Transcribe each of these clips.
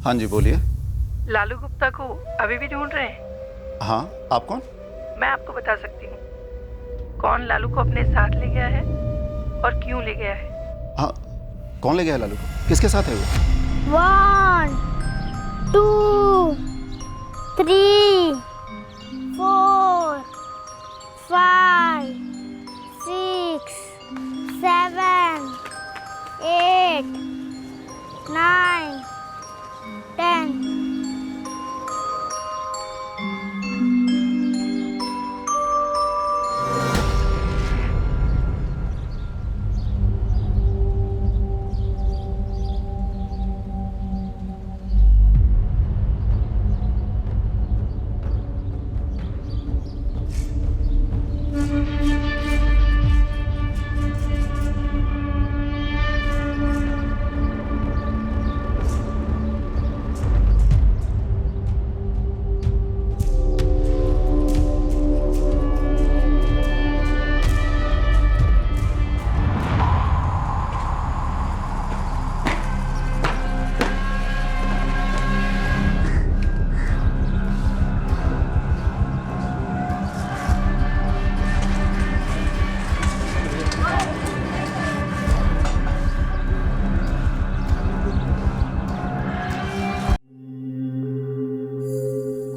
हाँ जी बोलिए। लालू गुप्ता को अभी भी ढूंढ रहे हैं? हाँ, आप कौन? मैं आपको बता सकती हूँ कौन लालू को अपने साथ ले गया है और क्यों ले गया है। हाँ, कौन ले गया है लालू को? किसके साथ है वो? 1 2 3 4 5 6 7 8 9 10।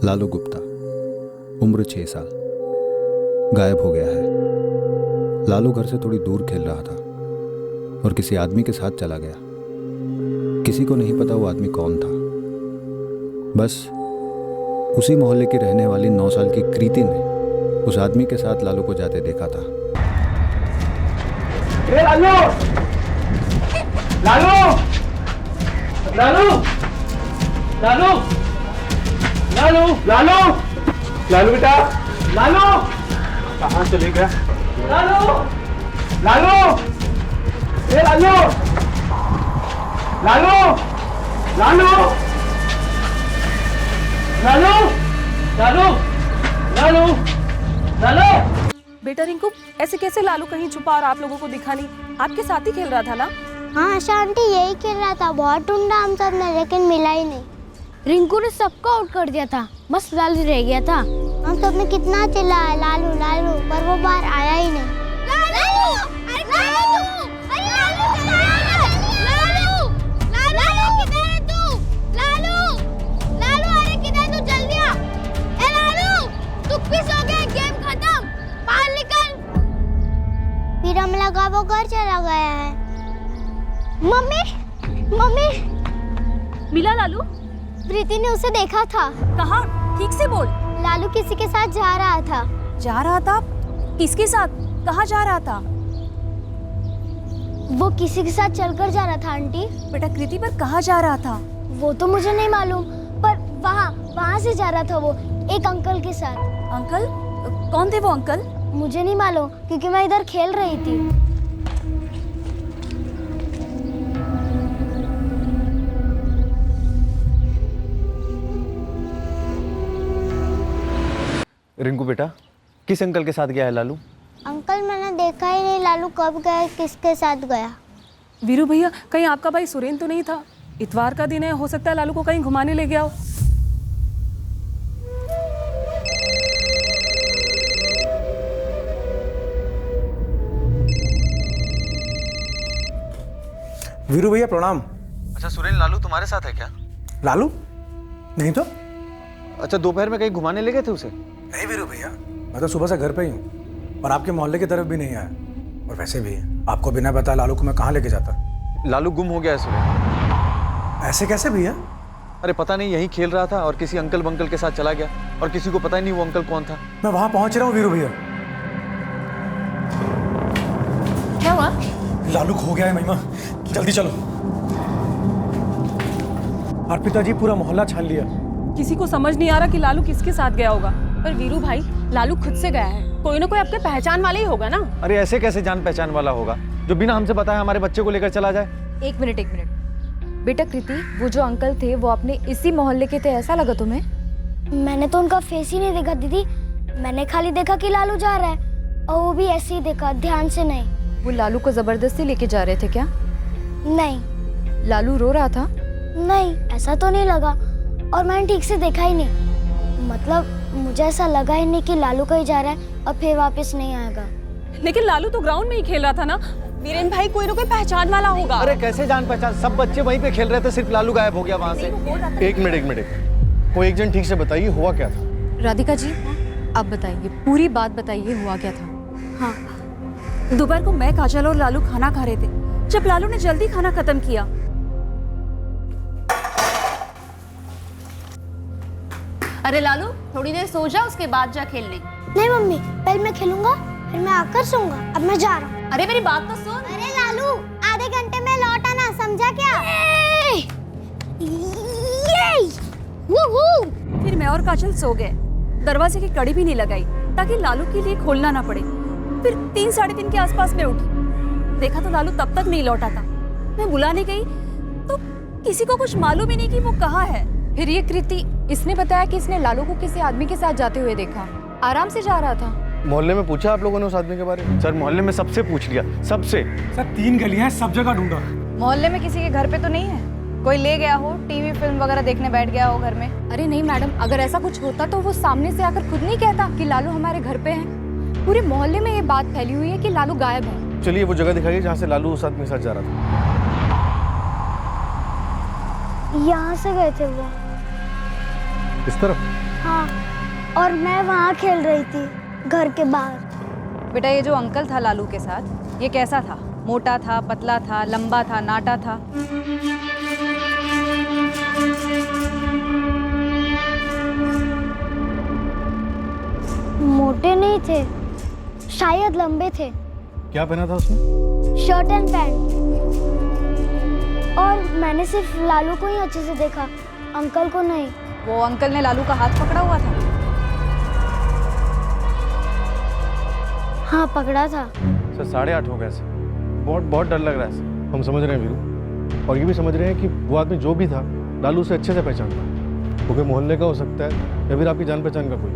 लालू गुप्ता, उम्र 6 साल, गायब हो गया है। लालू घर से थोड़ी दूर खेल रहा था और किसी आदमी के साथ चला गया। किसी को नहीं पता वो आदमी कौन था। बस उसी मोहल्ले की रहने वाली 9 साल की कृति ने उस आदमी के साथ लालू को जाते देखा था। लालू! लालू! लालू! लालू! लालू! लालू! लालू बेटा! लालू! कहाँ चले गया? लालू! लालू! ए लालू! लालू! लालू! लालू! लालू! लालू! लालू! बेटा रिंकू, ऐसे कैसे लालू कहीं छुपा और आप लोगों को दिखा नहीं? आपके साथ ही खेल रहा था ना? हाँ आशा आंटी, यही खेल रहा था। बहुत ढूंढा हम सब ने, लेकिन मिला ही नहीं। रिंकू ने सबको आउट कर दिया था, बस लालू रह गया था। हम सब ने कितना चिल्लाया लालू लालू, पर वो बाहर आया ही नहीं। लालू! अरे लालू! अरे लालू लालू! लालू किधर है तू? लालू! लालू अरे किधर है तू? जल्दी आ! ए लालू! तू पिस हो गया, गेम खत्म। बाहर निकल। फिर हम लगा वो घर चला गया है। मम्मी! मम्मी! मिला लालू? प्रीति ने उसे देखा था। कहाँ? ठीक से बोल। लालू किसी के साथ जा रहा था। जा रहा था? किसके साथ? कहाँ जा रहा था? वो किसी के साथ चलकर जा रहा था आंटी। बेटा कृति, पर कहाँ जा रहा था? वो तो मुझे नहीं मालूम, पर वहाँ से जा रहा था वो, एक अंकल के साथ। अंकल? कौन थे वो अंकल? मुझे नहीं मालूम, क्योंकि मैं इधर खेल रही थी। रिंकू बेटा, किस अंकल के साथ गया है लालू? अंकल मैंने देखा ही नहीं लालू कब गया, किसके साथ गया। वीरू भैया, कहीं आपका भाई सुरेन तो नहीं था? इतवार का दिन है, हो सकता है लालू को कहीं घुमाने ले गया हो। वीरू भैया प्रणाम। अच्छा सुरेन, लालू तुम्हारे साथ है क्या? लालू? नहीं तो। अच्छा, दोपहर में कहीं घुमाने ले गए थे उसे? नहीं वीरू भैया, मैं तो सुबह से घर पे ही हूँ और आपके मोहल्ले की तरफ भी नहीं आया। और वैसे भी आपको बिना बताए लालू को मैं कहाँ लेके जाता? लालू गुम हो गया है सुरेन। ऐसे कैसे भैया? अरे पता नहीं, यहीं खेल रहा था और किसी अंकल बंकल के साथ चला गया और किसी को पता ही नहीं वो अंकल कौन था। मैं वहाँ पहुँच रहा हूँ वीरू भैया। क्या हुआ? लालू खो गया है महिमा, जल्दी चलो। अर्पिता जी, पूरा मोहल्ला छान लिया। किसी को समझ नहीं आ रहा कि लालू किसके साथ गया होगा। पर वीरू भाई, लालू खुद से गया है, कोई ना कोई आपके पहचान वाला ही होगा ना। अरे ऐसे कैसे जान पहचान वाला होगा जो बिना हमसे बताए हमारे बच्चे को लेकर चला जाए? एक मिनट बेटा कृति, वो जो अंकल थे वो अपने इसी मोहल्ले के थे, ऐसा लगा तुम्हें? मैंने तो उनका फेस ही नहीं देखा दीदी, मैंने खाली देखा कि लालू जा रहा है और वो भी ऐसे ही देखा, ध्यान से नहीं। वो लालू को जबरदस्ती लेके जा रहे थे क्या? नहीं। लालू रो रहा था? नहीं, ऐसा तो नहीं लगा और मैंने ठीक से देखा ही नहीं। मतलब मुझे ऐसा लगा ही नहीं कि लालू कहीं जा रहा है और फिर वापस नहीं आएगा। लेकिन लालू तो ग्राउंड में ही खेल रहा था ना। वीरेन भाई कोई ना कोई पहचान वाला होगा। अरे कैसे जान पहचान, सब बच्चे वहीं पे खेल रहे थे, सिर्फ लालू गायब हो गया वहाँ से। एक मिनट कोई एक जन ठीक से बताइए हुआ क्या था। राधिका जी, आप बताइए, पूरी बात बताइए, हुआ क्या था। हाँ, दोपहर को मैं, काजल और लालू खाना खा रहे थे। जब लालू ने जल्दी खाना खत्म किया, अरे लालू थोड़ी देर सो जा, उसके बाद जा खेलने। नहीं मम्मी, पहले मैं खेलूंगा फिर मैं आकर सोऊंगा। अब मैं जा रहा हूँ। अरे मेरी बात तो सुन। अरे लालू, आधे घंटे में लौट आना, समझा क्या? फिर मैं और काजल सो गए। दरवाजे की कड़ी भी नहीं लगाई ताकि लालू के लिए खोलना ना पड़े। फिर 3 साढ़े 3 के आसपास में उठी, देखा तो लालू तब तक नहीं लौटा था। मैं बुलाने गई तो किसी को कुछ मालूम ही नहीं कि वो कहाँ है। फिर ये कृति, इसने बताया कि इसने लालू को किसी आदमी के साथ जाते हुए देखा। आराम से जा रहा था। मोहल्ले में पूछा आप लोगों ने उस आदमी के बारे में? सर मोहल्ले में सबसे पूछ लिया, सबसे। सर 3 गलियां हैं, सब जगह ढूंढा। मोहल्ले में किसी के घर पे तो नहीं है? कोई ले गया हो, टीवी फिल्म वगैरह देखने बैठ गया हो घर में? अरे नहीं मैडम, अगर ऐसा कुछ होता तो वो सामने से आकर खुद नहीं कहता कि लालू हमारे घर पे है। पूरे मोहल्ले में ये बात फैली हुई है कि लालू गायब है। चलिए वो जगह दिखाइए जहाँ से लालू उस आदमी के साथ जा रहा था। यहाँ से गए थे वो। इस तरफ? हाँ, और मैं वहाँ खेल रही थी घर के बाहर। बेटा, ये जो अंकल था लालू के साथ, ये कैसा था? मोटा था, पतला था, लंबा था, नाटा था? मोटे नहीं थे, शायद लंबे थे। क्या पहना था उसने? Shirt and pant. और मैंने सिर्फ लालू को ही अच्छे से देखा, अंकल को नहीं। वो अंकल ने लालू का हाथ पकड़ा हुआ था? हाँ, पकड़ा था। सर 8:30 हो गए सर, बहुत डर लग रहा है सर। हम समझ रहे हैं वीरू, और ये भी समझ रहे हैं कि वो आदमी जो भी था लालू से अच्छे से पहचानता, वो कोई मोहल्ले का हो सकता है या फिर आपकी जान पहचान का कोई,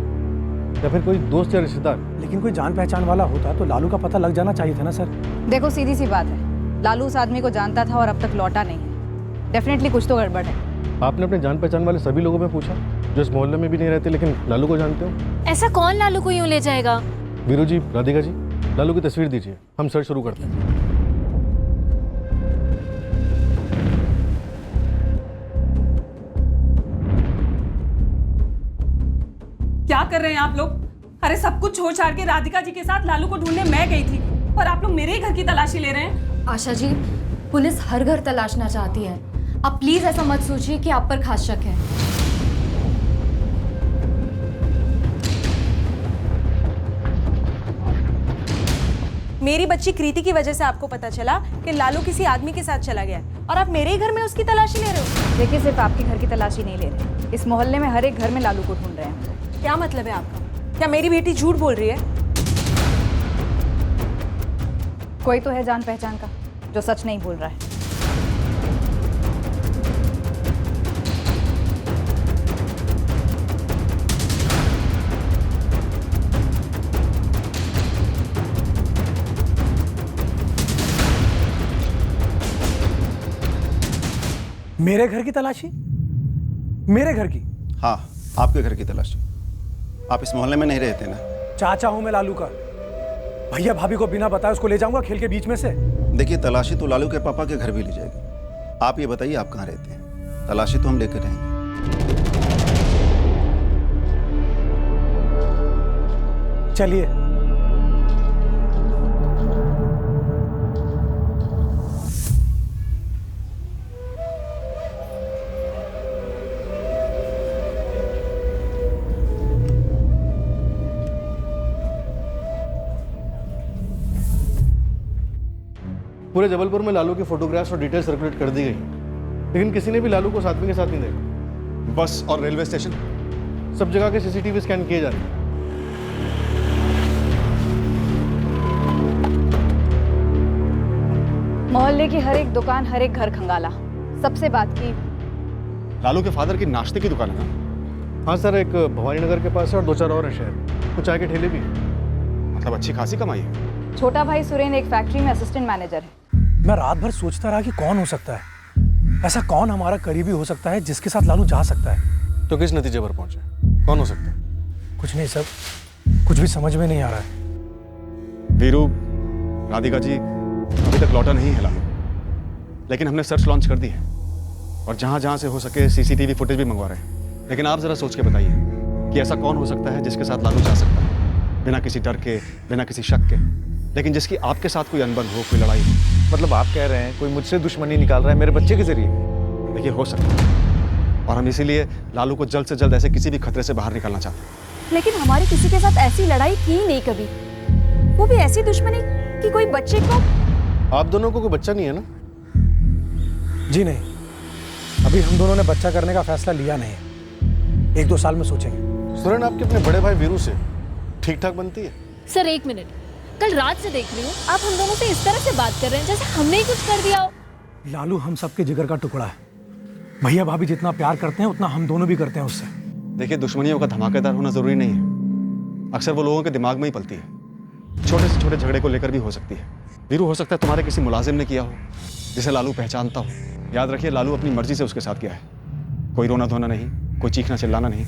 या फिर कोई दोस्त या रिश्तेदार। लेकिन कोई जान पहचान वाला होता तो लालू का पता लग जाना चाहिए था ना सर। देखो, सीधी सी बात है, लालू उस आदमी को जानता था और अब तक लौटा नहीं है। डेफिनेटली कुछ तो गड़बड़ है। आपने अपने जान पहचान वाले सभी लोगों में पूछा जो इस मोहल्ले में भी नहीं रहते लेकिन लालू को जानते हो? ऐसा कौन लालू को यूं ले जाएगा? वीरू जी, राधिका जी, लालू की तस्वीर दीजिए, हम सर्च शुरू करते हैं। क्या कर रहे हैं आप लोग? अरे सब कुछ छोड़ छाड़ के राधिका जी के साथ लालू को ढूंढने मैं गई थी और आप लोग मेरे ही घर की तलाशी ले रहे हैं। आशा जी, पुलिस हर घर तलाशना चाहती है। आप प्लीज ऐसा मत सोचिए कि आप पर खास शक है। मेरी बच्ची कृति की वजह से आपको पता चला कि लालू किसी आदमी के साथ चला गया और आप मेरे ही घर में उसकी तलाशी ले रहे हो। देखिए, सिर्फ आपके घर की तलाशी नहीं ले रहे, इस मोहल्ले में हर एक घर में लालू को ढूंढ रहे हैं। क्या मतलब है आपका? क्या मेरी बेटी झूठ बोल रही है? कोई तो है जान पहचान का जो सच नहीं बोल रहा है। मेरे घर की तलाशी? मेरे घर की? हाँ, आपके घर की तलाशी। आप इस मोहल्ले में नहीं रहते ना? चाचा हूं मैं लालू का। भैया भाभी को बिना बताए उसको ले जाऊंगा खेल के बीच में से? देखिए, तलाशी तो लालू के पापा के घर भी ली जाएगी। आप ये बताइए आप कहाँ रहते हैं? तलाशी तो हम लेकर रहेंगे। चलिए। पूरे जबलपुर में लालू की फोटोग्राफ्स और डिटेल्स सर्कुलेट कर दी गई, लेकिन किसी ने भी लालू को उस आदमी के साथ नहीं देखा। बस और रेलवे स्टेशन, सब जगह के सीसीटीवी स्कैन किए जा रहे हैं। मोहल्ले की हर एक दुकान, हर एक घर खंगाला, सबसे बात की। लालू के फादर की नाश्ते की दुकान है ना? हाँ सर, एक भवानी नगर के पास है और 2-4 और है शहर। कुछ चाय के ठेले भी हैं। मतलब अच्छी खासी कमाई है। छोटा भाई सुरेंद्र एक फैक्ट्री में असिस्टेंट मैनेजर है। मैं रात भर सोचता रहा कि कौन हो सकता है। ऐसा कौन हमारा करीबी हो सकता है जिसके साथ लालू जा सकता है? तो किस नतीजे पर पहुंचे? कौन हो सकता है? कुछ नहीं सर, कुछ भी समझ में नहीं आ रहा है। वीरू, राधिका जी अभी तक लौटा नहीं है लालू, लेकिन हमने सर्च लॉन्च कर दी है और जहां जहां से हो सके सीसीटीवी फुटेज भी मंगवा रहे हैं। लेकिन आप जरा सोच के बताइए कि ऐसा कौन हो सकता है जिसके साथ लालू जा सकता है, बिना किसी डर के, बिना किसी शक के, लेकिन जिसकी आपके साथ कोई अनबन हो, कोई लड़ाई हो। मतलब आप कह रहे हैं कोई मुझसे दुश्मनी निकाल रहा है मेरे बच्चे के जरिए? देखिए, हो सकता है, और हम इसीलिए लालू को जल्द से जल्द ऐसे किसी भी खतरे से बाहर निकालना चाहते हैं। लेकिन हमारी किसी के साथ ऐसी लड़ाई की नहीं कभी, वो भी ऐसी दुश्मनी कि कोई बच्चे को। आप दोनों को कोई बच्चा नहीं है ना? जी नहीं, अभी हम दोनों ने बच्चा करने का फैसला लिया नहीं है। 1-2 साल में सोचेंगे। सुरन, आपके अपने बड़े भाई वीरू से ठीक ठाक बनती है? सर एक मिनट, कल रात से देख रही हूँ आप हम दोनों से इस तरह से बात कर रहे हैं जैसे हमने ही कुछ कर दिया हो। लालू हम सबके जिगर का टुकड़ा है। भैया भाभी जितना प्यार करते हैं उतना हम दोनों भी करते हैं उससे। देखिए, दुश्मनियों का धमाकेदार होना जरूरी नहीं है, अक्सर वो लोगों के दिमाग में ही पलती है। छोटे से छोटे झगड़े को लेकर भी हो सकती है। वीरू, हो सकता है तुम्हारे किसी मुलाजिम ने किया हो जिसे लालू पहचानता हो। याद रखिए, लालू अपनी मर्जी से उसके साथ किया है। कोई रोना धोना नहीं, कोई चीखना चिल्लाना नहीं।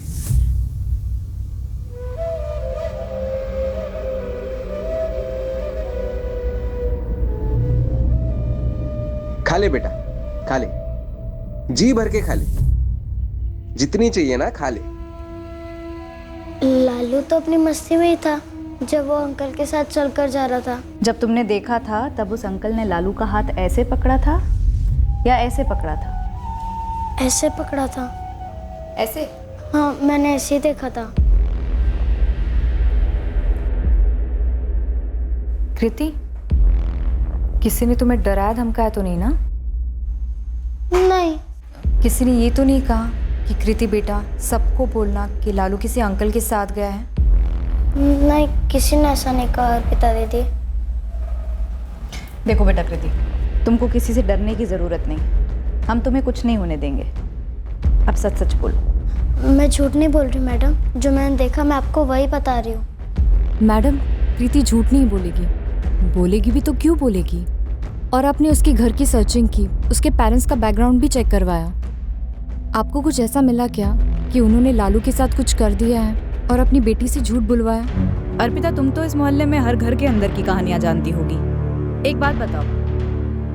खा ले बेटा, खा ले, जी भर के खा ले, जितनी चाहिए ना खा ले। लालू तो अपनी मस्ती में ही था जब वो अंकल के साथ चलकर जा रहा था। जब तुमने देखा था तब उस अंकल ने लालू का हाथ ऐसे पकड़ा था या ऐसे पकड़ा था? ऐसे पकड़ा था। ऐसे? हाँ, मैंने ऐसे ही देखा था। कृति, किसी ने तुम्हें डराया धमकाया तो नहीं ना? नहीं। किसी ने ये तो नहीं कहा कि कृति बेटा सबको बोलना कि लालू किसी अंकल के साथ गया है? नहीं, किसी ने ऐसा नहीं कहा अर्पिता दीदी। देखो बेटा कृति, तुमको किसी से डरने की ज़रूरत नहीं, हम तुम्हें कुछ नहीं होने देंगे। अब सच सच बोलो। मैं झूठ नहीं बोल रही मैडम, जो मैंने देखा मैं आपको वही बता रही हूँ। मैडम, कृति झूठ नहीं बोलेगी, बोलेगी भी तो क्यों बोलेगी? और आपने उसके घर की सर्चिंग की, उसके पेरेंट्स का बैकग्राउंड भी चेक करवाया। आपको कुछ ऐसा मिला क्या कि उन्होंने लालू के साथ कुछ कर दिया है और अपनी बेटी से झूठ बुलवाया? अर्पिता, तुम तो इस मोहल्ले में हर घर के अंदर की कहानियां जानती होगी। एक बात बताओ,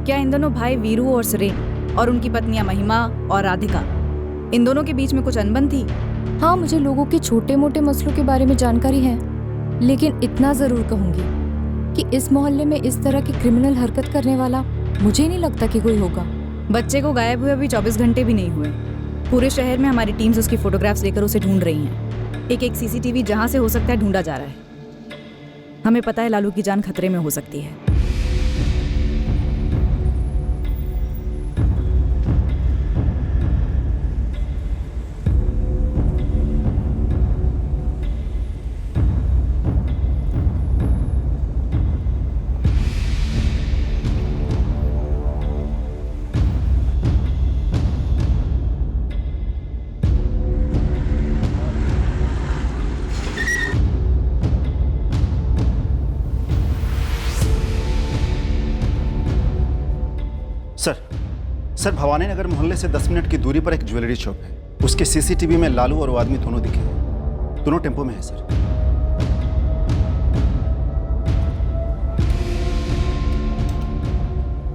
क्या इन दोनों भाई वीरू और सुरेन और उनकी पत्नियां महिमा और राधिका, इन दोनों के बीच में कुछ अनबन थी? हाँ, मुझे लोगों के छोटे मोटे मसलों के बारे में जानकारी है, लेकिन इतना ज़रूर कहूँगी कि इस मोहल्ले में इस तरह की क्रिमिनल हरकत करने वाला मुझे नहीं लगता कि कोई होगा। बच्चे को गायब हुए अभी 24 घंटे भी नहीं हुए। पूरे शहर में हमारी टीम्स उसकी फोटोग्राफ्स लेकर उसे ढूंढ रही हैं। एक एक सीसीटीवी जहां से हो सकता है ढूंढा जा रहा है। हमें पता है लालू की जान खतरे में हो सकती है। सर, भवानी नगर मोहल्ले से 10 मिनट की दूरी पर एक ज्वेलरी शॉप है। उसके सीसीटीवी में लालू और वो आदमी दोनों दिखे हैं। दोनों टेम्पो में है सर।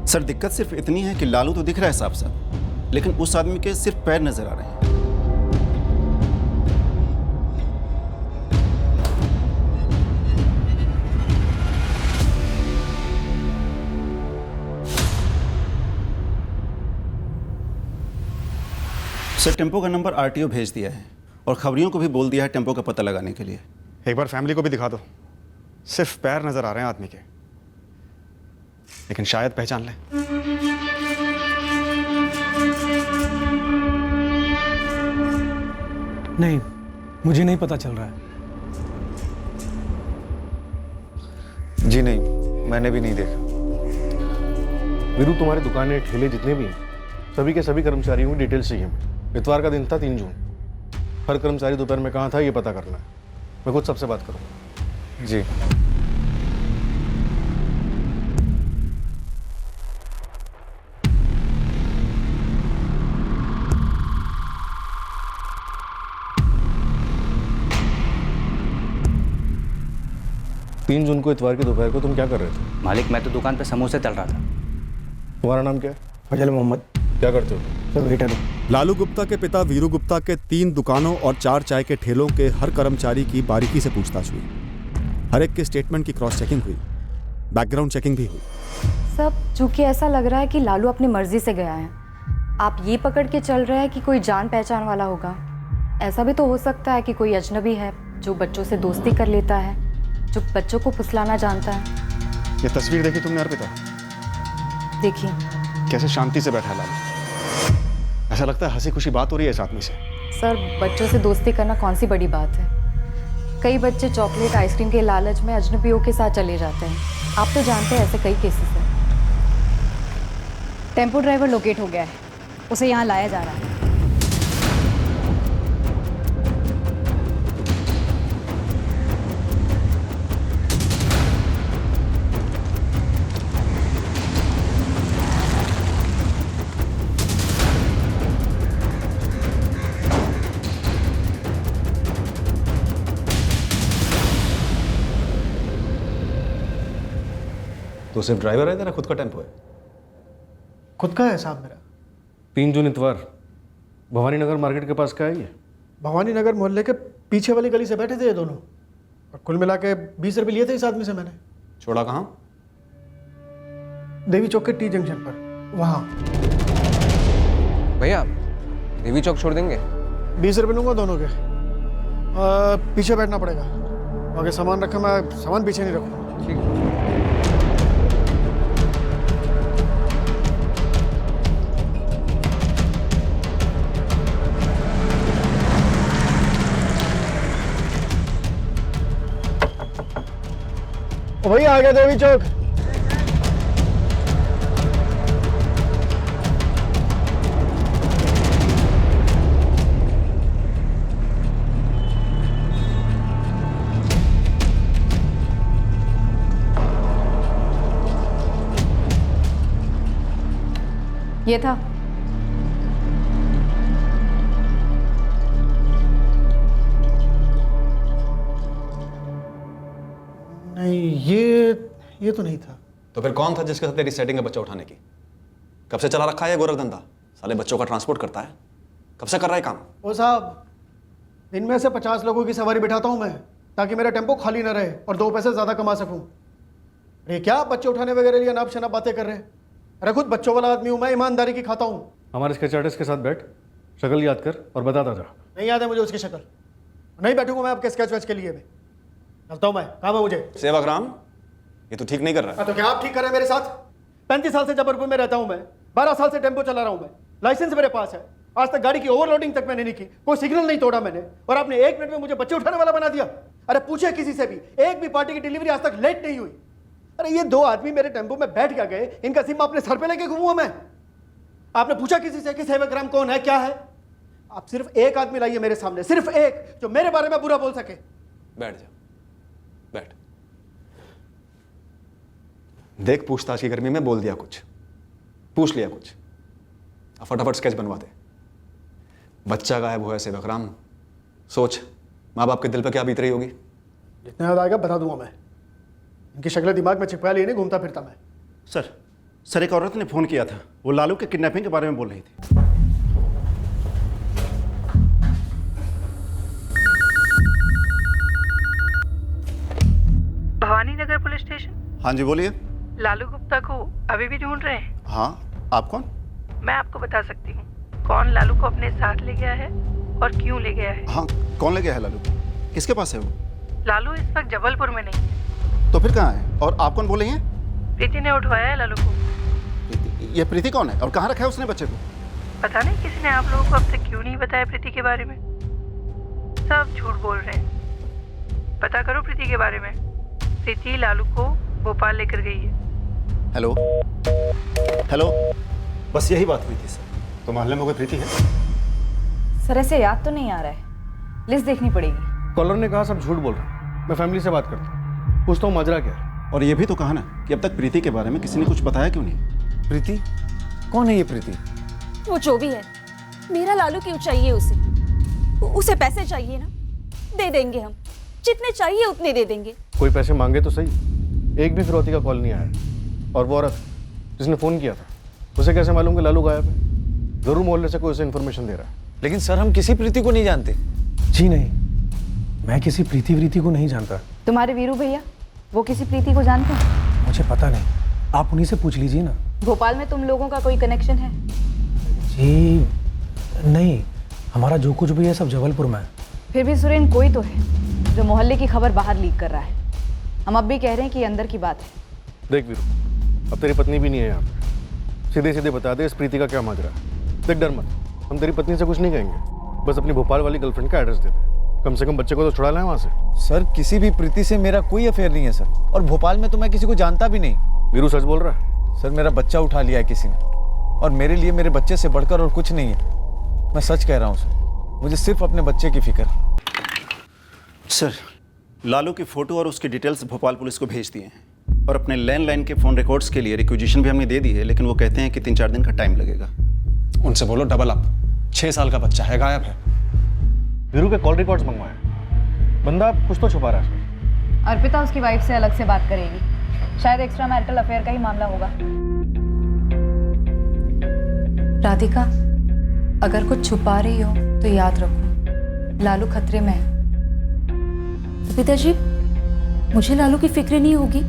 सर, दिक्कत सिर्फ इतनी है कि लालू तो दिख रहा है साफ साफ, लेकिन उस आदमी के सिर्फ पैर नजर आ रहे हैं। सर, टेम्पो का नंबर आरटीओ भेज दिया है और खबरियों को भी बोल दिया है टेम्पो का पता लगाने के लिए। एक बार फैमिली को भी दिखा दो। सिर्फ पैर नजर आ रहे हैं आदमी के, लेकिन शायद पहचान लें। नहीं, मुझे नहीं पता चल रहा है। जी नहीं, मैंने भी नहीं देखा। वीरू, तुम्हारी दुकानें, ठेले जितने भी हैं, सभी के सभी कर्मचारियों की डिटेल्स चाहिए। इतवार का दिन था 3 जून। हर कर्मचारी दोपहर में कहाँ था ये पता करना है। मैं खुद सबसे बात करूँगा। जी। 3 जून को इतवार की दोपहर को तुम क्या कर रहे थे? मालिक मैं तो दुकान पे समोसे तल रहा था। तुम्हारा नाम क्या है? फजल मोहम्मद। क्या करते हो? सब वेटर हूँ। लालू गुप्ता के पिता वीरू गुप्ता के 3 दुकानों और 4 चाय के ठेलों के हर कर्मचारी की बारीकी से पूछताछ हुई। हर एक के स्टेटमेंट की क्रॉस चेकिंग हुई, बैकग्राउंड चेकिंग भी हुई। सब चूंकि ऐसा लग रहा है कि लालू अपनी मर्जी से गया है, आप ये पकड़ के चल रहे हैं कि कोई जान पहचान वाला होगा। ऐसा भी तो हो सकता है कि कोई अजनबी है जो बच्चों से दोस्ती कर लेता है, जो बच्चों को फुसलाना जानता है। ये तस्वीर देखी तुमने अर्पिता? देखिए कैसे शांति से बैठा है लालू। ऐसा लगता है हंसी खुशी बात हो रही है इस आदमी से। सर, बच्चों से दोस्ती करना कौन सी बड़ी बात है। कई बच्चे चॉकलेट आइसक्रीम के लालच में अजनबियों के साथ चले जाते हैं। आप तो जानते हैं ऐसे कई केसेस हैं। टेम्पो ड्राइवर लोकेट हो गया है, उसे यहाँ लाया जा रहा है। तो सिर्फ ड्राइवर है, तेरा खुद का टेम्पो है? खुद का है साहब मेरा। 3 जून इतवार भवानी नगर मार्केट के पास का है ये? भवानी नगर मोहल्ले के पीछे वाली गली से बैठे थे ये दोनों, और कुल मिला के 20 रुपये लिए थे इस आदमी से मैंने। छोड़ा कहाँ? देवी चौक के टी जंक्शन पर, वहाँ। भैया देवी चौक छोड़ देंगे? 20 रुपये लूँगा दोनों के। पीछे बैठना पड़ेगा, आगे सामान रखा, मैं सामान पीछे नहीं रखूँगा। ठीक। वही आ गया देवी चौक। ये था। नहीं, ये तो नहीं था। तो फिर कौन था जिसके साथ तेरी सेटिंग है बच्चा उठाने की? कब से चला रखा है ये गोरखधंधा? साले बच्चों का ट्रांसपोर्ट करता है, कब से कर रहा है काम? ओ साहब, दिन में से 50 लोगों की सवारी बिठाता हूँ मैं, ताकि मेरा टेम्पो खाली ना रहे और 2 पैसे ज़्यादा कमा सकूँ। अरे क्या बच्चे उठाने वगैरह लिए अनाप शनाप बातें कर रहे हैं? अरे खुद बच्चों वाला आदमी हूँ मैं, ईमानदारी की खाता हूँ। हमारे स्केच आर्टिस्ट के साथ बैठ, शक्ल याद कर और बताता जा। नहीं याद है मुझे उसकी शक्ल, नहीं बैठूंगा मैं आपके स्केच वेच के लिए। मैं चलता हूँ, मैं काम है मुझे। सेवाग्राम, ये तो ठीक नहीं कर रहा है। तो क्या आप ठीक कर रहे हैं मेरे साथ? 35 साल से जबलपुर में रहता हूँ मैं, 12 साल से टेम्पो चला रहा हूँ मैं, लाइसेंस मेरे पास है। आज तक गाड़ी की ओवरलोडिंग तक मैंने नहीं की, कोई सिग्नल नहीं तोड़ा मैंने, और आपने 1 मिनट में मुझे बच्चे उठाने वाला बना दिया। अरे पूछे किसी से भी, एक भी पार्टी की डिलीवरी आज तक लेट नहीं हुई। अरे ये 2 आदमी मेरे टेम्पो में बैठ क्या गए, इनका जिम्मा अपने सर पे लेके घूमूंगा मैं? आपने पूछा किसी से कि सेवाग्राम कौन है, क्या है? आप सिर्फ एक आदमी लाइए मेरे सामने, सिर्फ एक, जो मेरे बारे में बुरा बोल सके। बैठ जा, बैठ। देख, पूछताछ की गर्मी में बोल दिया कुछ, पूछ लिया कुछ, अब फटाफट स्केच बनवा दे। बच्चा गायब हुआ है सेवाग्राम, सोच माँ बाप के दिल पर क्या बीत रही होगी। जितना याद आएगा बता दूंगा मैं। इनकी शक्ल दिमाग में चिपका लिए नहीं घूमता फिरता मैं। सर एक औरत ने फोन किया था, वो लालू के किडनैपिंग के बारे में बोल रही थी। Bhavani Nagar police station. हाँ जी बोलिए। लालू गुप्ता को अभी भी ढूंढ रहे हैं? हाँ, आप कौन? मैं आपको बता सकती हूँ कौन लालू को अपने साथ ले गया है और क्यों ले गया है। हाँ, कौन ले गया है लालू? किसके पास है वो? लालू इस वक्त जबलपुर में नहीं है। तो फिर कहाँ है? और आप कौन बोले हैं? प्रीति ने उठवाया है लालू को। ये प्रीति कौन है और कहाँ रखा है उसने बच्चे को? पता नहीं किसी ने आप लोगों को अब तक क्यों नहीं बताया प्रीति के बारे में। सब झूठ बोल रहे हैं। पता करो प्रीति के बारे में। प्रीति लालू को भोपाल लेकर गई है। हेलो, बस यही बात हुई थी सर। तो मोहल्ले में कोई प्रीति है? सर ऐसे याद तो नहीं आ रहा है, लिस्ट देखनी पड़ेगी। कॉलर ने कहा सब झूठ बोल रहे हैं। मैं फैमिली से बात करता हूँ, पूछता हूँ माजरा क्या है। और ये भी तो कहा ना कि अब तक प्रीति के बारे में किसी ने कुछ बताया क्यों नहीं? प्रीति? कौन है ये प्रीति? वो जो भी है, मेरा लालू क्यों चाहिए उसे? उसे पैसे चाहिए ना, दे देंगे हम, जितने चाहिए उतने दे देंगे। कोई पैसे मांगे तो सही, एक भी फिरौती का कॉल नहीं आया। और वो औरत जिसने फ़ोन किया था, उसे कैसे मालूम कि लालू गायब है? ज़रूर मोहल्ले से कोई उसे इन्फॉर्मेशन दे रहा है। लेकिन सर हम किसी प्रीति को नहीं जानते। जी नहीं, मैं किसी प्रीति को नहीं जानता। तुम्हारे वीरू भैया वो किसी प्रीति को जानते हैं? मुझे पता नहीं, आप उन्हीं से पूछ लीजिए ना। भोपाल में तुम लोगों का कोई कनेक्शन है? जी नहीं, हमारा जो कुछ भी है सब जबलपुर में है। फिर भी सुरेन कोई तो है जो मोहल्ले की खबर बाहर लीक कर रहा है। हम अब भी कह रहे हैं कि ये अंदर की बात है। देख वीरू, अब तेरी पत्नी भी नहीं है यहाँ पे, सीधे सीधे बता दे इस प्रीति का क्या माजरा है। देख डर मत, हम तेरी पत्नी से कुछ नहीं कहेंगे, बस अपनी भोपाल वाली गर्लफ्रेंड का एड्रेस दे दे, कम से कम बच्चे को तो छुड़ा लाएं वहाँ से। सर किसी भी प्रीति से मेरा कोई अफेयर नहीं है सर, और भोपाल में तो मैं किसी को जानता भी नहीं। वीरू सच बोल रहा है? सर मेरा बच्चा उठा लिया है किसी ने, और मेरे लिए मेरे बच्चे से बढ़कर और कुछ नहीं है। मैं सच कह रहा हूँ सर, मुझे सिर्फ अपने बच्चे की फिक्र। सर, लालू की फ़ोटो और उसकी डिटेल्स भोपाल पुलिस को भेज दिए हैं, और अपने लैंडलाइन के फ़ोन रिकॉर्ड्स के लिए रिक्विजिशन भी हमने दे दी है, लेकिन वो कहते हैं कि 3-4 दिन का टाइम लगेगा। उनसे बोलो डबल अप, 6 साल का बच्चा है, गायब है। वीरू के कॉल रिकॉर्ड्स मंगवाए, बंदा कुछ तो छुपा रहा है। अर्पिता उसकी वाइफ से अलग से बात करेगी, शायद एक्स्ट्रा मैरिटल अफेयर का ही मामला होगा। राधिका, अगर कुछ छुपा रही हो तो याद रखो, लालू खतरे में है। पिताजी, मुझे लालू की फिक्र नहीं होगी।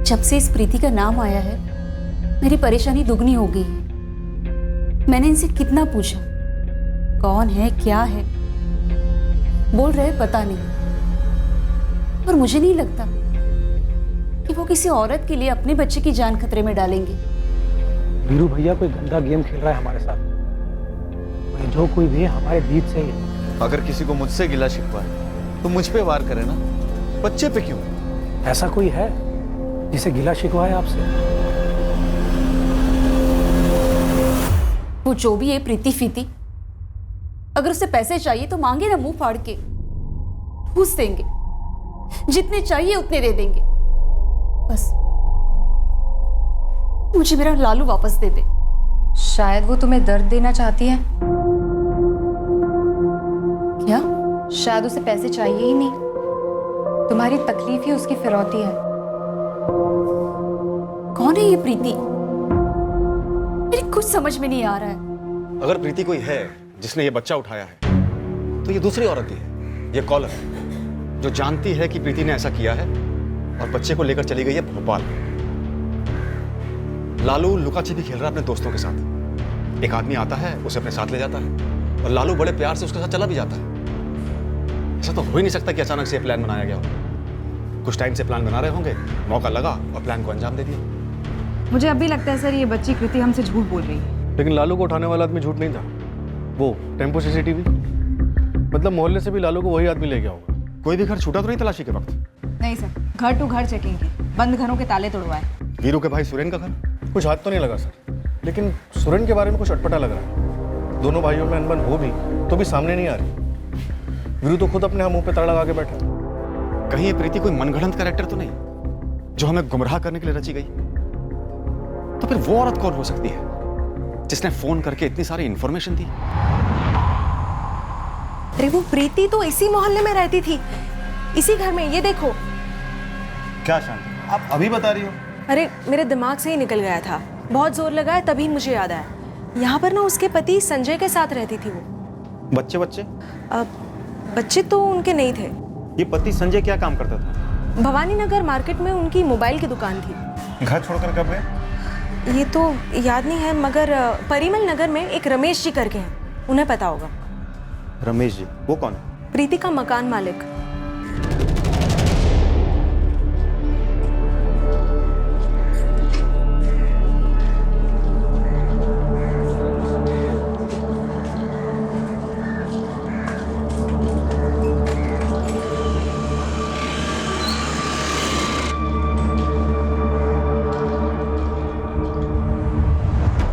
जब से इस प्रीति का नाम आया है, मेरी परेशानी दुगनी हो गई है। मैंने इनसे कितना पूछा, कौन है, क्या है, बोल रहे पता नहीं। पर मुझे नहीं लगता कि वो किसी औरत के लिए अपने बच्चे की जान खतरे में डालेंगे। वीरू भैया कोई गंदा गेम खेल रहा है हमारे साथ, जो कोई भी हमारे बीच से ही। अगर किसी को मुझसे गिला शिकवा है तो मुझ पे वार करे ना, बच्चे पे क्यों? ऐसा कोई है जिसे गिला शिकवा है आपसे? वो जो भी है प्रीति फीति, अगर उसे पैसे चाहिए तो मांगे ना मुंह फाड़ के, ठूस देंगे, जितने चाहिए उतने दे देंगे। बस मुझे मेरा लालू वापस दे दे। शायद वो तुम्हें दर्द देना चाहती है। क्या? शायद उसे पैसे चाहिए ही नहीं, तुम्हारी तकलीफ ही उसकी फिरौती है। कौन है ये प्रीति? मेरे कुछ समझ में नहीं आ रहा है। अगर प्रीति कोई है जिसने ये बच्चा उठाया है, तो ये दूसरी औरत ही है, ये कॉलर है, जो जानती है कि प्रीति ने ऐसा किया है और बच्चे को लेकर चली गई है भोपाल। लालू लुका छिपी खेल रहा है अपने दोस्तों के साथ। एक आदमी आता है, उसे अपने साथ ले जाता है, और लालू बड़े प्यार से उसके साथ चला भी जाता है। ऐसा तो हो ही नहीं सकता कि अचानक से ये प्लान बनाया गया हो। कुछ टाइम से प्लान बना रहे होंगे, मौका लगा और प्लान को अंजाम दे दिया। मुझे अभी लगता है सर ये बच्ची कृति हमसे झूठ बोल रही है। लेकिन लालू को उठाने वाला आदमी झूठ नहीं था, वो टेम्पो सीसीटीवी, मतलब मोहल्ले से भी लालू को वही आदमी ले गया होगा। कोई भी घर छूटा तो नहीं तलाशी के वक्त? नहीं सर, घर टू घर चेकिंग की, बंद घरों के ताले तोड़वाए। वीरू के भाई सुरेन का घर? कुछ हाथ तो नहीं लगा सर, लेकिन सुरेन के बारे में कुछ अटपटा लग रहा है। दोनों भाइयों में अनबन हो भी तो भी सामने नहीं आ रही। वीरू तो खुद अपने मुंह पे ताला लगा के बैठा। कहीं ये प्रीति कोई मनगढ़ंत कैरेक्टर तो नहीं जो हमें गुमराह करने के लिए रची गई? तो फिर वो औरत कौन हो सकती है जिसने फोन करके इतनी सारी इंफॉर्मेशन दी? अरे वो प्रीति तो इसी मोहल्ले में रहती थी, इसी घर में। ये देखो। क्या शांति, आप अभी बता रही हो? अरे मेरे दिमाग से ही निकल गया था, बहुत जोर लगाया तभी मुझे याद आया। यहाँ पर ना उसके पति संजय के साथ रहती थी वो। बच्चे? बच्चे तो उनके नहीं थे। ये पति संजय क्या काम करता था? भवानी नगर मार्केट में उनकी मोबाइल की दुकान थी। घर छोड़कर कब गए? ये तो याद नहीं है, मगर परिमल नगर में एक रमेश जी करके हैं, उन्हें पता होगा। रमेश जी? वो कौन है? प्रीति का मकान मालिक।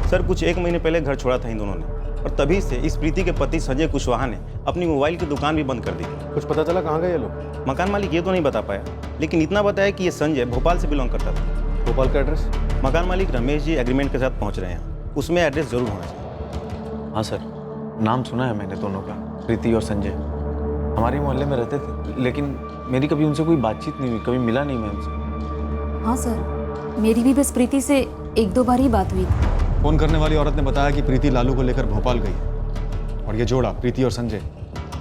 सर, कुछ 1 महीने पहले घर छोड़ा था इन दोनों ने, और तभी से इस प्रीति के पति संजय कुशवाहा ने अपनी मोबाइल की दुकान भी बंद कर दी। कुछ पता चला कहाँ गए ये लोग? मकान मालिक ये तो नहीं बता पाया, लेकिन इतना बताया कि ये संजय भोपाल से बिलोंग करता था। भोपाल का एड्रेस? मकान मालिक रमेश जी एग्रीमेंट के साथ पहुंच रहे हैं, उसमें एड्रेस जरूर होना चाहिए। हाँ सर, नाम सुना है मैंने दोनों का, प्रीति और संजय। हमारे मोहल्ले में रहते थे, लेकिन मेरी कभी उनसे कोई बातचीत नहीं हुई, कभी मिला नहीं मैं उनसे। हाँ सर, मेरी भी बस प्रीति से 1-2 बार ही बात हुई थी। फोन करने वाली औरत ने बताया कि प्रीति लालू को लेकर भोपाल गई है और ये जोड़ा प्रीति और संजय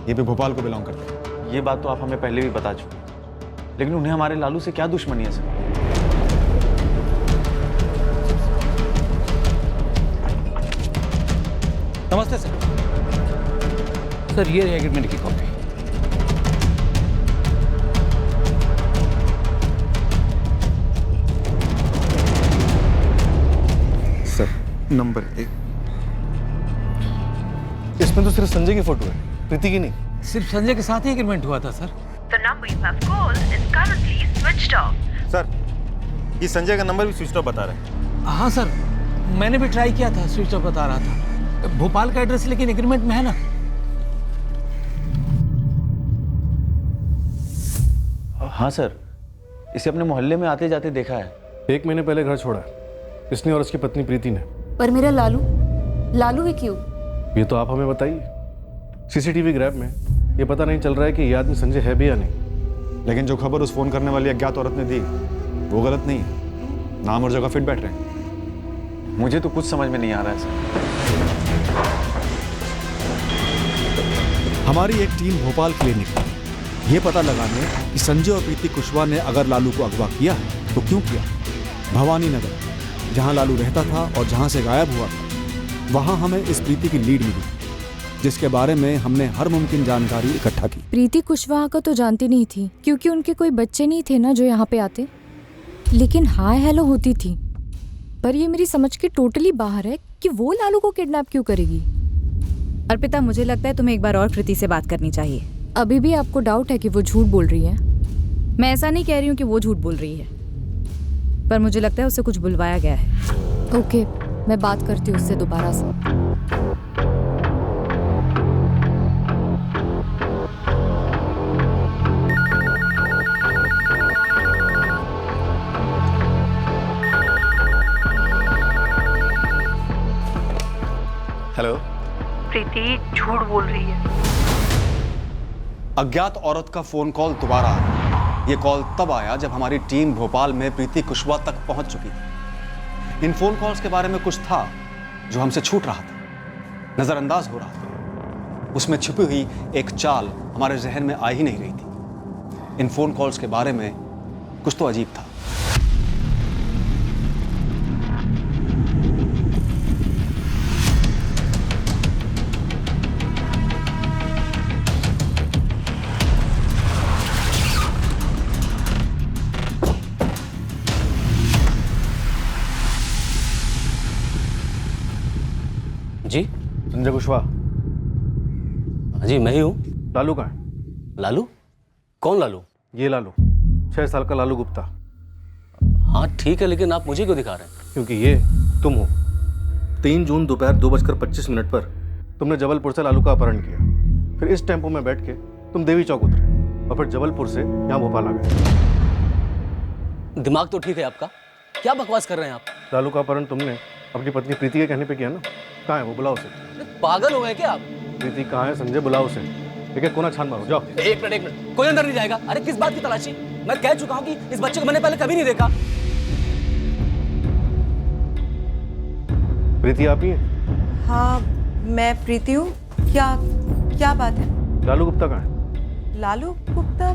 ये भी भोपाल को बिलोंग करते हैं। ये बात तो आप हमें पहले भी बता चुके, लेकिन उन्हें हमारे लालू से क्या दुश्मनी है सर? नमस्ते सर। सर ये है एग्रीमेंट की कॉपी। सर नंबर 1 इसमें तो सिर्फ संजय की फोटो है, प्रीति की नहीं। सिर्फ संजय के साथ ही एग्रीमेंट हुआ था sir. The number you have called is currently switched off. Sir ये संजय का नंबर भी स्विच ऑफ बता रहा है। हाँ सर, मैंने भी ट्राई किया था, स्विच ऑफ बता रहा था। भोपाल का एड्रेस लेकिन एग्रीमेंट में है ना। हाँ सर, इसे अपने मोहल्ले में आते जाते देखा है। 1 महीने पहले घर छोड़ा इसने और उसकी पत्नी प्रीति ने। पर मेरा लालू ही क्यों? ये तो आप हमें बताइए। सीसीटीवी ग्रैब में ये पता नहीं चल रहा है कि ये आदमी संजय है भी या नहीं। लेकिन जो खबर उस फोन करने वाली अज्ञात औरत ने दी वो गलत नहीं है, नाम और जगह फिट बैठ रहे हैं। मुझे तो कुछ समझ में नहीं आ रहा है सर। हमारी एक टीम भोपाल के लिए निकली ये पता लगाने कि संजय और प्रीति कुशवाहा ने अगर लालू को अगवा किया है तो क्यों किया। भवानी नगर जहां लालू रहता था और जहां से गायब हुआ था वहां हमें इस प्रीति की लीड मिली, जिसके बारे में हमने हर मुमकिन जानकारी इकट्ठा की। प्रीति कुशवाहा को तो जानती नहीं थी, क्योंकि उनके कोई बच्चे नहीं थे ना जो यहाँ पे आते, लेकिन हाय हेलो होती थी। पर ये मेरी समझ के टोटली बाहर है कि वो लालू को किडनैप क्यों करेगी। अर्पिता, मुझे लगता है तुम्हें एक बार और कृति से बात करनी चाहिए। अभी भी आपको डाउट है कि वो झूठ बोल रही है? मैं ऐसा नहीं कह रही हूँ कि वो झूठ बोल रही है, पर मुझे लगता है उसे कुछ बुलवाया गया है। ओके, मैं बात करती हूँ उससे दोबारा से। हेलो। प्रीति झूठ बोल रही है। अज्ञात औरत का फोन कॉल दोबारा आया। ये कॉल तब आया जब हमारी टीम भोपाल में प्रीति कुशवाहा तक पहुंच चुकी थी। इन फोन कॉल्स के बारे में कुछ था जो हमसे छूट रहा था, नजरअंदाज हो रहा था। उसमें छुपी हुई एक चाल हमारे जहन में आ ही नहीं रही थी। इन फोन कॉल्स के बारे में कुछ तो अजीब था। जी संजय कुशवाहा। जी मैं ही हूँ। लालू कहाँ है? लालू? कौन लालू? ये लालू, 6 साल का लालू गुप्ता। हाँ ठीक है, लेकिन आप मुझे क्यों दिखा रहे हैं? क्योंकि ये तुम हो। 3 जून दोपहर 2:25 पर तुमने जबलपुर से लालू का अपहरण किया। फिर इस टेम्पो में बैठ के तुम देवी चौक उतरे और फिर जबलपुर से यहाँ भोपाल आ गए। दिमाग तो ठीक है आपका? क्या बकवास कर रहे हैं आप? लालू का अपहरण तुमने अपनी पत्नी प्रीति के कहने पे किया ना। कहाँ है वो? बुलाओ उसे। पागल हो गए क्या आप? प्रीति कहाँ है संजय? बुलाओ उसे। एक एक कोना छान मारो, जाओ। एक मिनट, कोई अंदर नहीं जाएगा। अरे किस बात की तलाशी? मैं कह चुका हूँ कि इस बच्चे को मैंने पहले कभी नहीं देखा। प्रीति आप ही हैं? हाँ मैं प्रीति हूँ। क्या बात है? लालू गुप्ता कहाँ है? लालू गुप्ता?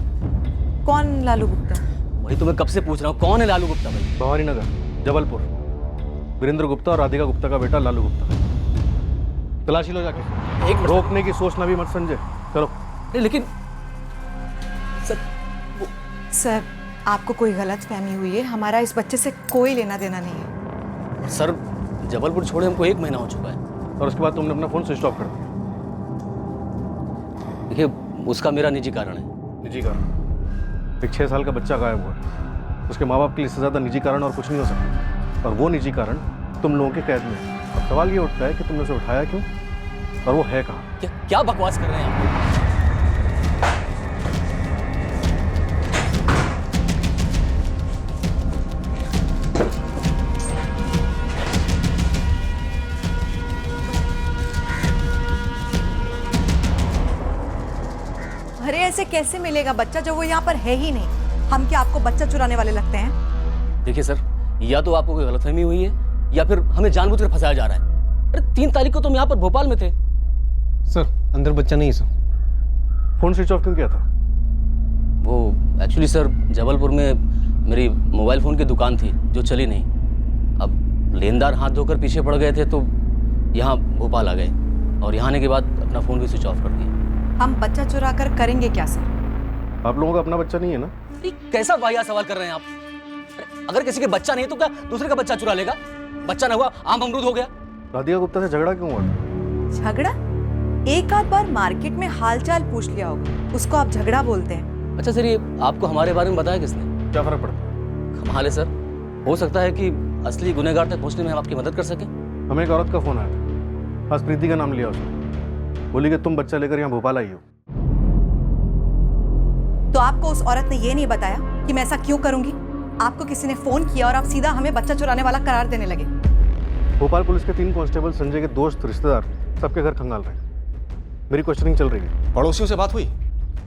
कौन लालू गुप्ता? वही तो मैं कब से पूछ रहा हूँ, कौन है लालू गुप्ता भाई? भवानी नगर, जबलपुर। वीरेंद्र गुप्ता और राधिका गुप्ता का बेटा लालू गुप्ता। तलाशी लो जाके। एक रोकने की सोचना भी मत संजय। चलो। लेकिन सर आपको कोई गलत फहमी हुई है। हमारा इस बच्चे से कोई लेना देना नहीं है। सर जबलपुर छोड़े हमको 1 महीना हो चुका है। और उसके बाद तुमने अपना फोन स्विच ऑफ कर दिया। देखिए उसका मेरा निजी कारण है। निजी कारण? एक 6 साल का बच्चा गायब हुआ, उसके माँ बाप के लिए इससे ज़्यादा निजी कारण और कुछ नहीं हो सकता। और वो निजी कारण तुम लोगों के कैद में है। अब सवाल ये उठता है कि तुमने उसे उठाया क्यों और वो है कहाँ? क्या बकवास कर रहे हैं आप? अरे उससे कैसे मिलेगा बच्चा जब वो यहाँ पर है ही नहीं? हम क्या आपको बच्चा चुराने वाले लगते हैं? देखिए सर, या तो आपको कोई गलतफहमी हुई है या फिर हमें जानबूझकर फंसाया जा रहा है। अरे 3 तारीख को तुम यहाँ पर भोपाल में थे। सर अंदर बच्चा नहीं है सर। फोन स्विच ऑफ क्यों किया था? वो एक्चुअली सर जबलपुर में मेरी मोबाइल फ़ोन की दुकान थी जो चली नहीं। अब लेनदार हाथ धोकर पीछे पड़ गए थे तो यहाँ भोपाल आ गए और यहाँ आने के बाद अपना फ़ोन भी स्विच ऑफ कर दिया। हम बच्चा चुरा कर करेंगे क्या सर? आप लोगों का अपना बच्चा नहीं है ना? कैसा वाहियात सवाल कर रहे हैं आप? अगर किसी के बच्चा नहीं है तो क्या दूसरे का बच्चा चुरा लेगा? बच्चा ना हुआ आम अमरूद हो गया। राधिका गुप्ता से झगड़ा क्यों हुआ था? झगड़ा? एक आध बार मार्केट में हालचाल पूछ लिया होगा, उसको आप झगड़ा बोलते हैं? अच्छा सर, ये आपको हमारे बारे में बताया किसने? क्या फर्क पड़ता? कमाल है सर, हो सकता है कि असली गुनहगार तक पहुंचने में हम आपकी मदद कर सकें। हमें एक औरत का फोन आया था, आज प्रीति का नाम लिया उसने, बोली कि तुम बच्चा लेकर यहाँ भोपाल आई हो। तो आपको उस औरत ने ये नहीं बताया कि मैं ऐसा क्यों करूंगी? आपको किसी ने फोन किया और आप सीधा हमें बच्चा चुराने वाला करार देने लगे। भोपाल पुलिस के 3 कांस्टेबल संजय के दोस्त रिश्तेदार सबके घर खंगाल रहे हैं। मेरी क्वेश्चनिंग चल रही है। पड़ोसियों से बात हुई?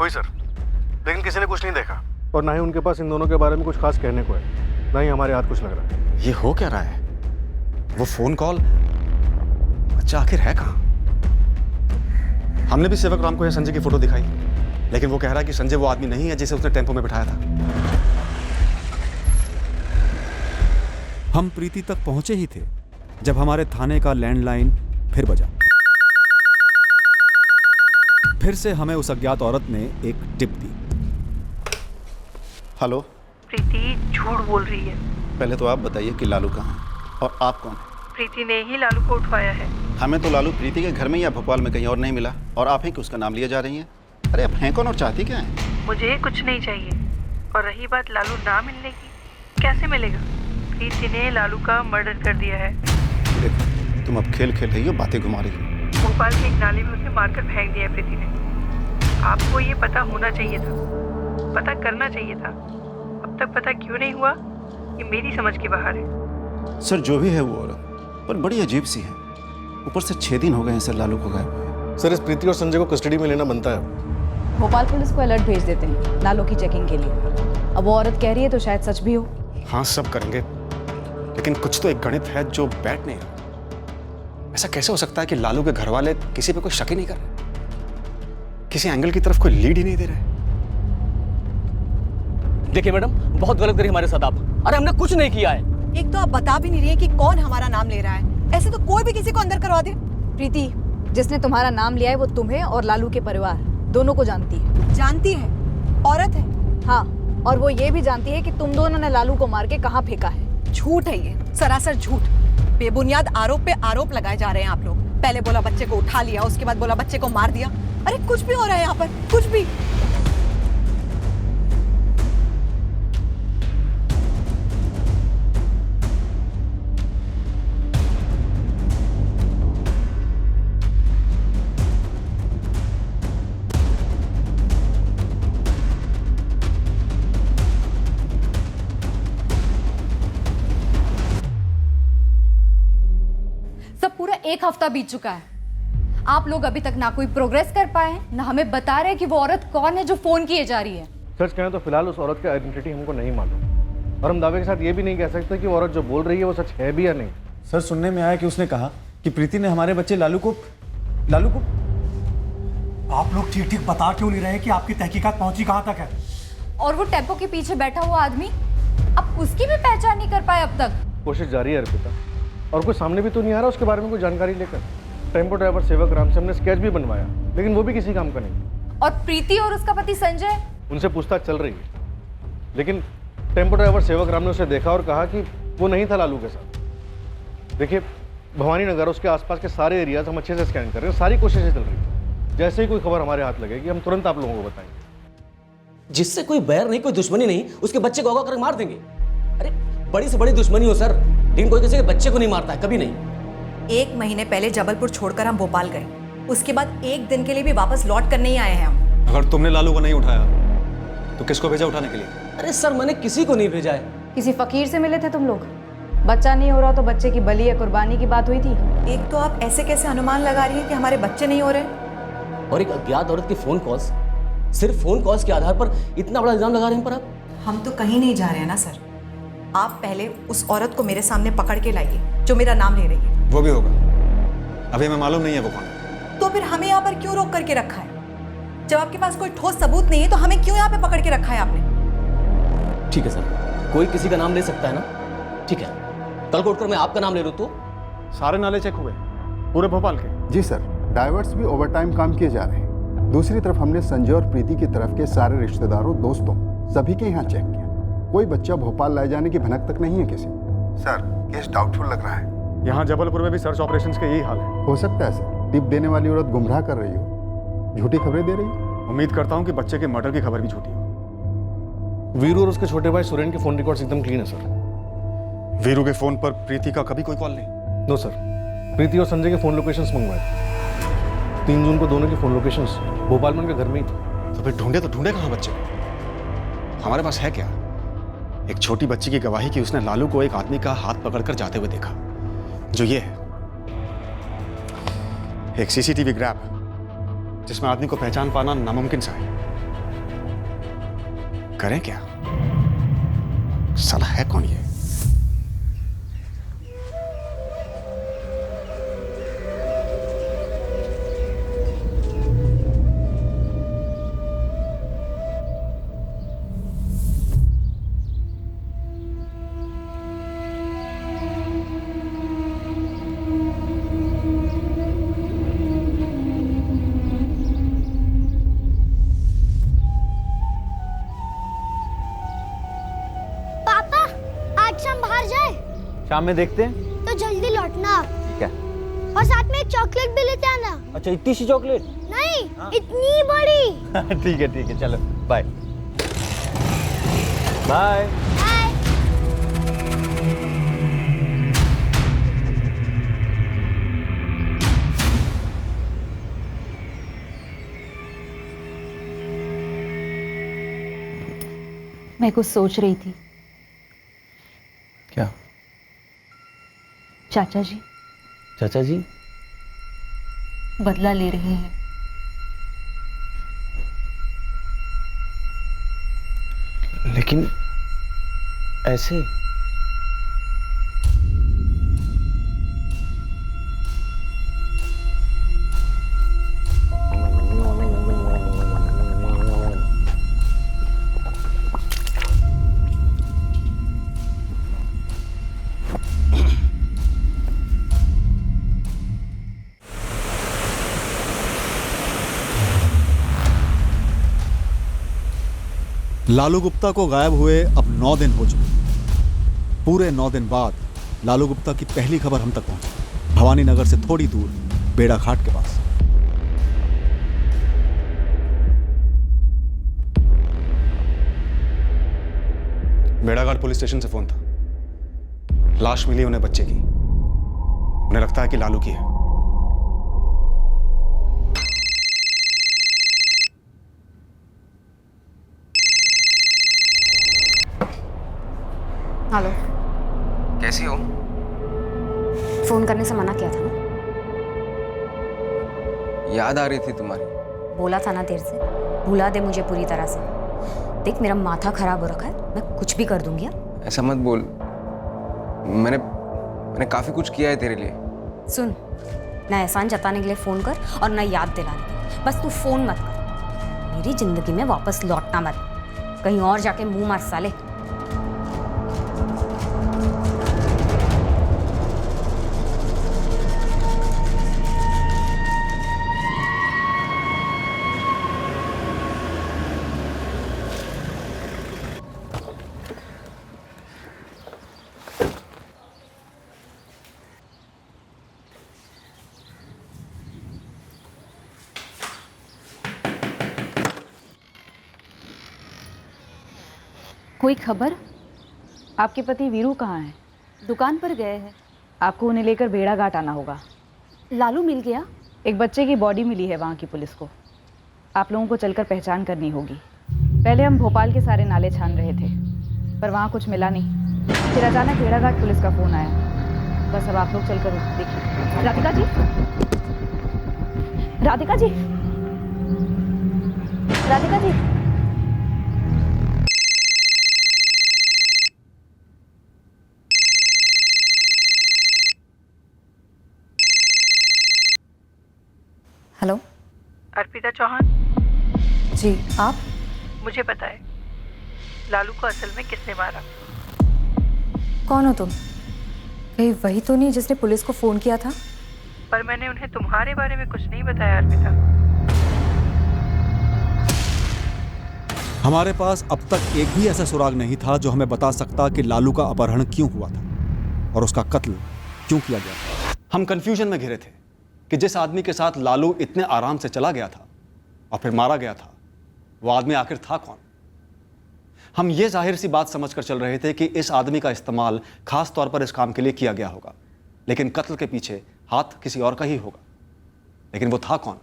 हुई सर, लेकिन किसी ने कुछ नहीं देखा और ना ही उनके पास इन दोनों के बारे में कुछ खास कहने को है, ना ही हमारे हाथ कुछ लग रहा है। ये हो क्या रहा है? वो फोन कॉल, बच्चा आखिर है कहाँ? हमने भी सेवक राम को यह संजय की फोटो दिखाई, लेकिन वो कह रहा है कि संजय वो आदमी नहीं है जिसे उसने टेम्पो में बिठाया था। हम प्रीति तक पहुंचे ही थे जब हमारे थाने का लैंडलाइन फिर बजा। फिर से हमें उस अज्ञात औरत ने एक टिप दी। हेलो प्रीति झूठ बोल रही है। पहले तो आप बताइए कि लालू कहाँ है और आप कौन है? प्रीति ने ही लालू को उठवाया है। हमें तो लालू प्रीति के घर में या भोपाल में कहीं और नहीं मिला और आप हैं कि उसका नाम लिया जा रही हैं। अरे आप हैं कौन और चाहती क्या है? मुझे कुछ नहीं चाहिए। और रही बात लालू ना मिलने की, कैसे मिलेगा? प्रीति ने लालू का मर्डर कर दिया है। देखो तुम अब खेल खेल रही हो, बातें घुमा रही हो। भोपाल के एक नाले में उसे मारकर फेंक दिया है प्रीति ने। आपको ये पता होना चाहिए था, पता करना चाहिए था। अब तक पता क्यों नहीं हुआ, ये मेरी समझ के बाहर है। सर जो भी है वो औरत पर बड़ी अजीब सी है। ऊपर से 6 दिन हो गए हैं सर लालू को गायब हुए। सर इस प्रीति और संजय को कस्टडी में लेना बनता है। भोपाल पुलिस को अलर्ट भेज देते हैं लालू की चेकिंग के लिए। अब वो औरत कह रही है तो शायद सच भी हो। हाँ सब करेंगे, लेकिन कुछ तो एक गणित है जो बैठ नहीं रहा। ऐसा कैसे हो सकता है कि लालू के घर वाले किसी पे कोई शक ही नहीं कर रहे, किसी एंगल की तरफ कोई लीड ही नहीं दे रहे? देखिए मैडम, बहुत गलत करी हमारे साथ आप। अरे हमने कुछ नहीं किया है। एक तो आप बता भी नहीं रही है कि कौन हमारा नाम ले रहा है। ऐसे तो कोई भी किसी को अंदर करवा दे। प्रीति, जिसने तुम्हारा नाम लिया है वो तुम्हें और लालू के परिवार दोनों को जानती है। जानती है? औरत है? हाँ, और वो ये भी जानती है कि तुम दोनों ने लालू को मार के कहाँ फेंका है। झूठ है ये, सरासर झूठ। बेबुनियाद आरोप पे आरोप लगाए जा रहे हैं आप लोग। पहले बोला बच्चे को उठा लिया, उसके बाद बोला बच्चे को मार दिया। अरे कुछ भी हो रहा है यहाँ पर, कुछ भी। सब पूरा 1 हफ्ता बीत चुका है। आप लोग अभी तक ना कोई प्रोग्रेस कर पाए हैं, ना हमें बता रहे कि वो औरत कौन है जो फोन किए जा रही है। सच कहें तो फिलहाल उस औरत की आइडेंटिटी हमको नहीं मालूम और हम दावे के साथ ये भी नहीं कह सकते कि वो औरत जो बोल रही है वो सच है भी या नहीं। सर सुनने में आया कि उसने कहा कि प्रीति ने हमारे बच्चे लालू को आप लोग ठीक ठीक बता क्यों नहीं रहे कि आपकी तहकीकात पहुंची कहां तक है? और वो टेम्पो के पीछे बैठा हुआ आदमी, अब उसकी भी पहचान नहीं कर पाए अब तक। कोशिश जारी है अर्पिता, और कोई सामने भी तो नहीं आ रहा उसके बारे में कोई जानकारी लेकर। टेम्पो ड्राइवर सेवक राम से हमने स्केच भी बनवाया, लेकिन वो भी किसी काम का नहीं। और प्रीति और उसका पति संजय, उनसे पूछताछ चल रही है, लेकिन टेम्पो ड्राइवर सेवक राम ने उसे देखा और कहा कि वो नहीं था लालू के साथ। देखिए भवानी नगर उसके आसपास के सारे एरियाज हम अच्छे से स्कैन कर रहे हैं, सारी कोशिशें चल रही है। जैसे ही कोई खबर हमारे हाथ लगेगी हम तुरंत आप लोगों को बताएंगे। जिससे कोई बैर नहीं, कोई दुश्मनी नहीं, उसके बच्चे को अगवा कर मार देंगे। अरे बड़ी से बड़ी दुश्मनी हो सर, लेकिन कोई किसी के बच्चे को नहीं मारता है, कभी नहीं। 1 महीने पहले जबलपुर छोड़कर हम भोपाल गए, उसके बाद 1 दिन के लिए भी वापस लौट कर नहीं आए हैं हम। अगर तुमने लालू को नहीं उठाया तो किसको भेजा उठाने के लिए? अरे सर मैंने किसी को नहीं भेजा है। किसी फकीर से मिले थे तुम लोग? बच्चा नहीं हो रहा तो बच्चे की बलि या कुर्बानी की बात हुई थी। एक तो आप ऐसे कैसे अनुमान लगा रही हैं कि हमारे बच्चे नहीं हो रहे, और एक अज्ञात औरत की फोन कॉल्स, सिर्फ फोन कॉल्स के आधार पर इतना बड़ा इल्जाम लगा रहे हैं पर आप? हम तो कहीं नहीं जा रहे हैं ना सर। आप पहले उस औरत को मेरे सामने पकड़ के लाइए जो मेरा नाम ले रही है। वो भी होगा, अभी हमें मालूम नहीं है वो कौन है। तो फिर हमें यहाँ पर क्यों रोक करके रखा है? जब आपके पास कोई ठोस सबूत नहीं है तो हमें क्यों यहाँ पे पकड़ के रखा है आपने? ठीक है सर, कोई किसी का नाम ले सकता है ना? ठीक है, कल को उठकर मैं आपका नाम ले लूँ तो? सारे नाले चेक हुए पूरे भोपाल के? जी सर, डाइवर्स भी ओवरटाइम काम किए जा रहे हैं। दूसरी तरफ हमने संजय और प्रीति की तरफ के सारे रिश्तेदारों, दोस्तों सभी के यहाँ चेक किया। कोई बच्चा भोपाल लाए जाने की भनक तक नहीं है किसी को। सर, केस डाउटफुल लग रहा है। यहाँ जबलपुर में भी सर्च ऑपरेशंस का यही हाल है। हो सकता है सर, टिप देने वाली औरत गुमराह कर रही हो, झूठी खबरें दे रही हो। उम्मीद करता हूँ कि बच्चे के मर्डर की खबर भी झूठी हो। वीरू और उसके छोटे भाई सुरेन के फोन रिकॉर्ड्स एकदम क्लीन है सर। वीरू के फोन पर प्रीति का कभी कोई कॉल नहीं? नो सर, प्रीति और संजय के फोन लोकेशंस मंगवाए। 3 जून को दोनों के फोन लोकेशंस भोपाल में उनके घर में ही थे। तो फिर ढूंढे कहाँ बच्चे को? हमारे पास है क्या? एक छोटी बच्ची की गवाही कि उसने लालू को एक आदमी का हाथ पकड़कर जाते हुए देखा, जो ये है एक सीसीटीवी ग्रैब जिसमें आदमी को पहचान पाना नामुमकिन सा है। करें क्या? साला है कौन ये? शाम में देखते हैं। तो जल्दी लौटना। ठीक है। और साथ में एक चॉकलेट भी लेते आना। अच्छा, इतनी सी चॉकलेट? नहीं, इतनी बड़ी। ठीक है, चलो बाय बाय। मैं कुछ सोच रही थी। क्या? चाचा जी। चाचा जी बदला ले रहे हैं। लेकिन ऐसे? लालू गुप्ता को गायब हुए अब 9 दिन हो चुके। पूरे 9 दिन बाद लालू गुप्ता की पहली खबर हम तक पहुंची, भवानी नगर से थोड़ी दूर बेड़ा घाट के पास। बेड़ाघाट पुलिस स्टेशन से फोन था। लाश मिली उन्हें बच्चे की। उन्हें लगता है कि लालू की है। हेलो, कैसी हो? फोन करने से मना किया था ना? याद आ रही थी तुम्हारी। बोला था ना देर से, भुला दे मुझे पूरी तरह से। देख, मेरा माथा खराब हो रखा है, मैं कुछ भी कर दूंगी। ऐसा मत बोल। मैंने काफी कुछ किया है तेरे लिए। सुन, ना एहसान जताने के लिए फोन कर और ना याद दिलाने के लिए। बस तू फोन मत कर। मेरी जिंदगी में वापस लौटना मत, कहीं और जाके मुंह मार साले। कोई खबर? आपके पति वीरू कहाँ हैं? दुकान पर गए हैं। आपको उन्हें लेकर बेड़ा घाट आना होगा। लालू मिल गया? एक बच्चे की बॉडी मिली है वहाँ की पुलिस को। आप लोगों को चलकर पहचान करनी होगी। पहले हम भोपाल के सारे नाले छान रहे थे, पर वहाँ कुछ मिला नहीं। फिर अचानक बेड़ा घाट पुलिस का फ़ोन आया। बस अब आप लोग चलकर देखिए। राधिका जी, राधिका जी। राधिका जी, हेलो। अर्पिता चौहान। जी, आप? मुझे पता है लालू को असल में किसने मारा। कौन हो तुम? कहीं वही तो नहीं जिसने पुलिस को फोन किया था? पर मैंने उन्हें तुम्हारे बारे में कुछ नहीं बताया अर्पिता। हमारे पास अब तक एक भी ऐसा सुराग नहीं था जो हमें बता सकता कि लालू का अपहरण क्यों हुआ था और उसका कत्ल क्यों किया गया था। हम कंफ्यूजन में घिरे थे कि जिस आदमी के साथ लालू इतने आराम से चला गया था और फिर मारा गया था, वो आदमी आखिर था कौन। हम ये जाहिर सी बात समझकर चल रहे थे कि इस आदमी का इस्तेमाल खास तौर पर इस काम के लिए किया गया होगा, लेकिन कत्ल के पीछे हाथ किसी और का ही होगा। लेकिन वो था कौन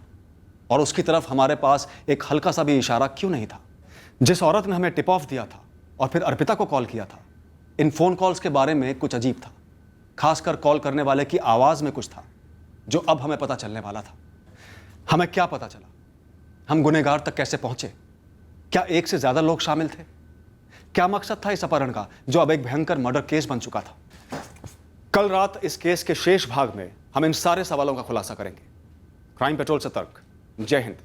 और उसकी तरफ हमारे पास एक हल्का सा भी इशारा क्यों नहीं था। जिस औरत ने हमें टिप ऑफ दिया था और फिर अर्पिता को कॉल किया था, इन फोन कॉल्स के बारे में कुछ अजीब था। खासकर कॉल करने वाले की आवाज में कुछ था जो अब हमें पता चलने वाला था। हमें क्या पता चला, हम गुनहगार तक कैसे पहुंचे, क्या एक से ज्यादा लोग शामिल थे, क्या मकसद था इस अपहरण का जो अब एक भयंकर मर्डर केस बन चुका था। कल रात इस केस के शेष भाग में हम इन सारे सवालों का खुलासा करेंगे। क्राइम पेट्रोल से तर्क। जय हिंद।